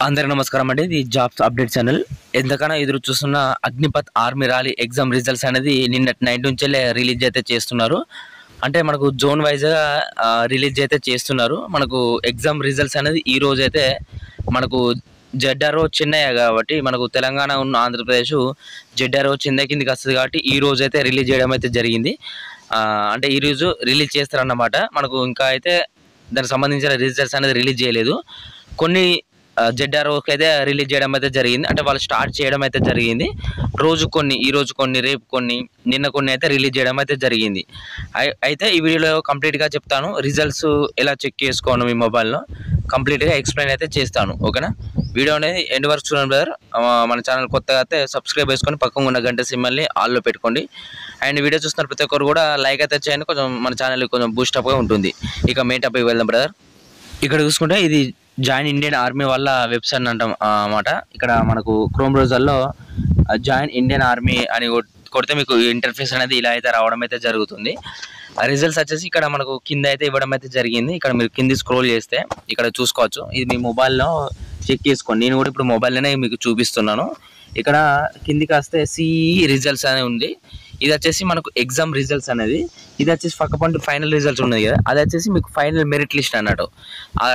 అందరికీ నమస్కారం అండి. ఇది జాబ్స్ అప్డేట్ ఛానల్. ఎంతకన్నా ఎదురు చూస్తున్న Agnipath army rally exam results అనేది నిన్నటి నైట్ నుంచే రిలీజ్ అయితే చేస్తున్నారు. అంటే మనకు జోన్ వైజ్గా రిలీజ్ అయితే చేస్తున్నారు. మనకు ఎగ్జామ్ రిజల్ట్స్ అనేది ఈ రోజు అయితే మనకు జెడ్ఆర్ఓ చెన్నై కాబట్టి మనకు తెలంగాణ ఉన్న ఆంధ్రప్రదేశ్ జెడ్ఆర్ఓ చెన్నై కిందకి వస్తుంది కాబట్టి ఈ రోజు అయితే రిలీజ్ చేయడం అయితే జరిగింది. అంటే ఈరోజు రిలీజ్ చేస్తారన్నమాట. మనకు ఇంకా అయితే దానికి సంబంధించిన రిజల్ట్స్ అనేది రిలీజ్ చేయలేదు. కొన్ని జెడ్ఆర్ఓకి అయితే రిలీజ్ చేయడం అయితే జరిగింది. అంటే వాళ్ళు స్టార్ట్ చేయడం అయితే జరిగింది. రోజు కొన్ని, ఈ రోజు కొన్ని, రేపు కొన్ని, నిన్న కొన్ని అయితే రిలీజ్ చేయడం అయితే జరిగింది. అయితే ఈ వీడియోలో కంప్లీట్గా చెప్తాను. రిజల్ట్స్ ఎలా చెక్ చేసుకోను మీ మొబైల్లో కంప్లీట్గా ఎక్స్ప్లెయిన్ అయితే చేస్తాను. ఓకేనా? వీడియో అనేది ఎండ్ వరకు చూడండి బ్రదర్. మన ఛానల్ కొత్తగా అయితే సబ్స్క్రైబ్ చేసుకొని పక్కన ఉన్న గంట సింబల్ని ఆల్లో పెట్టుకోండి. అండ్ వీడియో చూస్తున్న ప్రతి ఒక్కరు కూడా లైక్ అయితే చేయండి. కొంచెం మన ఛానల్ కొంచెం బూస్టప్గా ఉంటుంది. ఇక మెయిన్ టాపిక్ వెళ్దాం బ్రదర్. ఇక్కడ చూసుకుంటే ఇది జాయిన్ ఇండియన్ ఆర్మీ వాళ్ళ వెబ్సైట్ అంటాం అన్నమాట. ఇక్కడ మనకు క్రోమ్ బ్రౌజర్లో జాయిన్ ఇండియన్ ఆర్మీ అని కొడితే మీకు ఇంటర్ఫేస్ అనేది ఇలా అయితే రావడం అయితే జరుగుతుంది. రిజల్ట్స్ వచ్చేసి ఇక్కడ మనకు కింద అయితే ఇవ్వడం అయితే జరిగింది. ఇక్కడ మీరు కింద స్క్రోల్ చేస్తే ఇక్కడ చూసుకోవచ్చు. ఇది మీ మొబైల్లో చెక్ చేసుకోండి. నేను కూడా ఇప్పుడు మొబైల్లోనే మీకు చూపిస్తున్నాను. ఇక్కడ కిందికి వస్తే సిఈ రిజల్ట్స్ అనేది ఉంది. ఇది వచ్చేసి మనకు ఎగ్జామ్ రిజల్ట్స్ అనేది. ఇది వచ్చేసి పక్కపంటి ఫైనల్ రిజల్ట్స్ ఉన్నది కదా, అది వచ్చేసి మీకు ఫైనల్ మెరిట్ లిస్ట్ అన్నట్టు.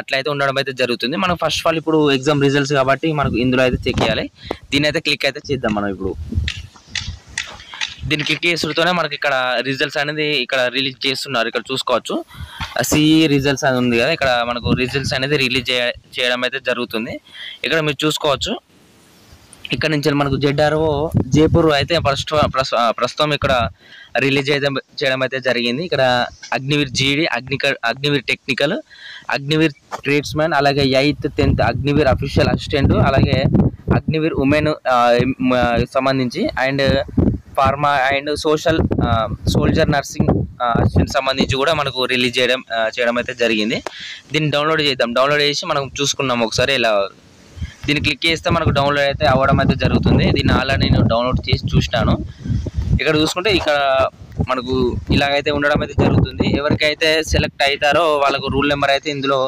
అట్లయితే ఉండడం అయితే జరుగుతుంది. మనం ఫస్ట్ ఆఫ్ ఆల్ ఇప్పుడు ఎగ్జామ్ రిజల్ట్స్ కాబట్టి మనకు ఇందులో అయితే చెక్ చేయాలి. దీని అయితే క్లిక్ అయితే చేద్దాం. మనం ఇప్పుడు దీన్ని క్లిక్ చేసుడుతోనే మనకి ఇక్కడ రిజల్ట్స్ అనేది ఇక్కడ రిలీజ్ చేస్తున్నారు. ఇక్కడ చూసుకోవచ్చు సిఈ రిజల్ట్స్ అనేది ఉంది కదా, ఇక్కడ మనకు రిజల్ట్స్ అనేది రిలీజ్ చేయడం అయితే జరుగుతుంది. ఇక్కడ మీరు చూసుకోవచ్చు. ఇక్కడ నుంచి మనకు జెడ్ఆర్ఓ జైపూర్ అయితే ప్రస్తుతం ఇక్కడ రిలీజ్ చేయడం అయితే జరిగింది. ఇక్కడ అగ్నివీర్ జీడీ, అగ్నివీర్ టెక్నికల్, అగ్నివీర్ ట్రేడ్స్మెన్, అలాగే 8th 10th Agniveer official assistant, అలాగే అగ్నివీర్ ఉమెన్ సంబంధించి, and pharma and soldier nursing assistant సంబంధించి కూడా మనకు రిలీజ్ చేయడం అయితే జరిగింది. దీన్ని డౌన్లోడ్ చేద్దాం. డౌన్లోడ్ చేసి మనం చూసుకున్నాం ఒకసారి. ఇలా దీన్ని క్లిక్ చేస్తే మనకు డౌన్లోడ్ అయితే అవ్వడం అయితే జరుగుతుంది. దీన్ని ఆల్రెడీ నేను డౌన్లోడ్ చేసి చూసినాను. ఇక్కడ చూసుకుంటే ఇక్కడ మనకు ఇలాగైతే ఉండడం అయితే జరుగుతుంది. ఎవరికైతే సెలెక్ట్ అవుతారో వాళ్ళకు రూల్ నెంబర్ అయితే ఇందులో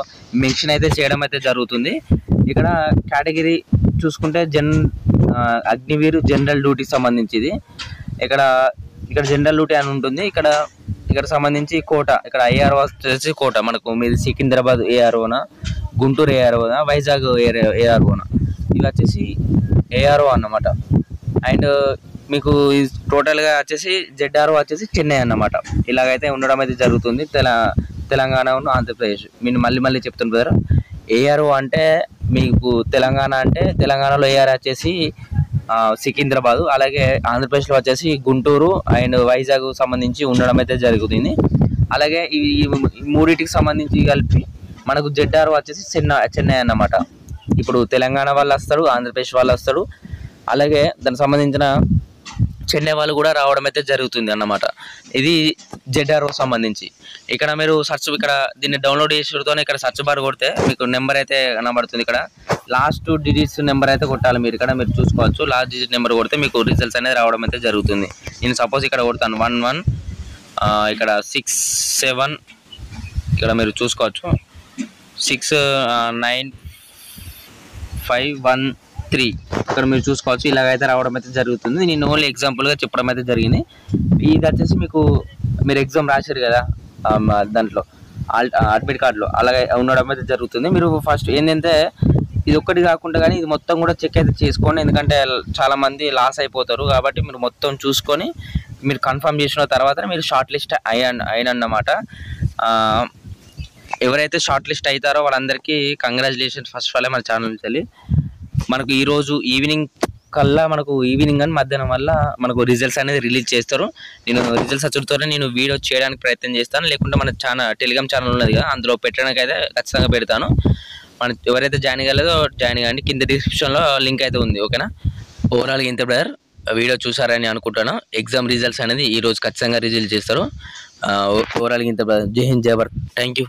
మెన్షన్ అయితే చేయడం అయితే జరుగుతుంది. ఇక్కడ కేటగిరీ చూసుకుంటే అగ్నివీర్ జనరల్ డ్యూటీకి సంబంధించింది. ఇక్కడ జనరల్ డ్యూటీ అని ఉంటుంది. ఇక్కడ సంబంధించి కోట, ఇక్కడ ఏఆర్ఓ వచ్చేసి కోట. మనకు మీది సికింద్రాబాద్ ఏఆర్ఓనా, గుంటూరు ఏఆర్ఓనా, వైజాగ్ ఏఆర్ఓనా, ఇది వచ్చేసి ఏఆర్ఓ అన్నమాట. అండ్ మీకు టోటల్గా వచ్చేసి జెడ్ఆర్ఓ వచ్చేసి చెన్నై అన్నమాట. ఇలాగైతే ఉండడం అయితే జరుగుతుంది. తెలంగాణ ఆంధ్రప్రదేశ్. నేను మళ్ళీ చెప్తున్నా బ్రదర్. ఏఆర్ఓ అంటే మీకు తెలంగాణ, అంటే తెలంగాణలో ఏఆర్ వచ్చేసి సికింద్రాబాదు, అలాగే ఆంధ్రప్రదేశ్లో వచ్చేసి గుంటూరు అండ్ వైజాగ్ సంబంధించి ఉండడం అయితే జరుగుతుంది. అలాగే ఈ మూడింటికి సంబంధించి కలిపి మనకు జెడ్ఆర్ఓ వచ్చేసి చెన్నై అన్నమాట. ఇప్పుడు తెలంగాణ వాళ్ళు వస్తారు, ఆంధ్రప్రదేశ్ వాళ్ళు వస్తారు, అలాగే దానికి సంబంధించిన చెన్నై వాళ్ళు కూడా రావడం అయితే జరుగుతుంది అన్నమాట. ఇది జెడ్ఆర్ఓ సంబంధించి. ఇక్కడ మీరు ఇక్కడ దీన్ని డౌన్లోడ్ చేసేటతోనే ఇక్కడ సర్చ్ బార్ కొడితే మీకు నెంబర్ అయితే కనబడుతుంది. ఇక్కడ లాస్ట్ డిజిట్స్ నెంబర్ అయితే కొట్టాలి మీరు. ఇక్కడ మీరు చూసుకోవచ్చు. లాస్ట్ డిజిట్ నెంబర్ కొడితే మీకు రిజల్ట్స్ అనేది రావడం అయితే జరుగుతుంది. నేను సపోజ్ ఇక్కడ కొడతాను 11, ఇక్కడ 67, ఇక్కడ మీరు చూసుకోవచ్చు 69513, ఇక్కడ మీరు చూసుకోవచ్చు. ఇలాగైతే రావడం అయితే జరుగుతుంది. నేను ఓన్లీ ఎగ్జాంపుల్గా చెప్పడం అయితే జరిగింది. ఇది వచ్చేసి మీరు ఎగ్జామ్ రాశారు కదా దాంట్లో అడ్మిట్ కార్డులో, అలాగే ఉండడం అయితే జరుగుతుంది. మీరు ఫస్ట్ ఏంటంటే ఇది ఒక్కటి కాకుండా కానీ ఇది మొత్తం కూడా చెక్ అయితే చేసుకోండి. ఎందుకంటే చాలామంది లాస్ అయిపోతారు కాబట్టి మీరు మొత్తం చూసుకొని మీరు కన్ఫర్మ్ చేసిన తర్వాత మీరు షార్ట్ లిస్ట్ అయినన్నమాట. ఎవరైతే షార్ట్ లిస్ట్ అవుతారో వాళ్ళందరికీ కంగ్రాచులేషన్స్ ఫస్ట్ ఆఫ్ ఆల్ మన ఛానల్ నుంచి. మనకు ఈరోజు ఈవినింగ్ కల్లా, మనకు ఈవినింగ్ అని మధ్యాహ్నం వల్ల మనకు రిజల్ట్స్ అనేది రిలీజ్ చేస్తారు. నేను రిజల్ట్స్ వచ్చుతోనే నేను వీడియో చేయడానికి ప్రయత్నం చేస్తాను. లేకుంటే మన టెలిగ్రామ్ ఛానల్ ఉన్నది కదా, అందులో పెట్టడానికి అయితే ఖచ్చితంగా పెడతాను. మన ఎవరైతే జాయిన్ కాలేదో జాయిన్ కానీ కింద డిస్క్రిప్షన్లో లింక్ అయితే ఉంది. ఓకేనా? ఓవరాల్గా ఇంత బ్రదర్ వీడియో చూసారని అనుకుంటాను. ఎగ్జామ్ రిజల్ట్స్ అనేది ఈరోజు ఖచ్చితంగా రిలీజ్ చేస్తారు. ఓవరాల్గా ఇంత బ్రదర్. జై హింద్, జై భారత్. Thank you.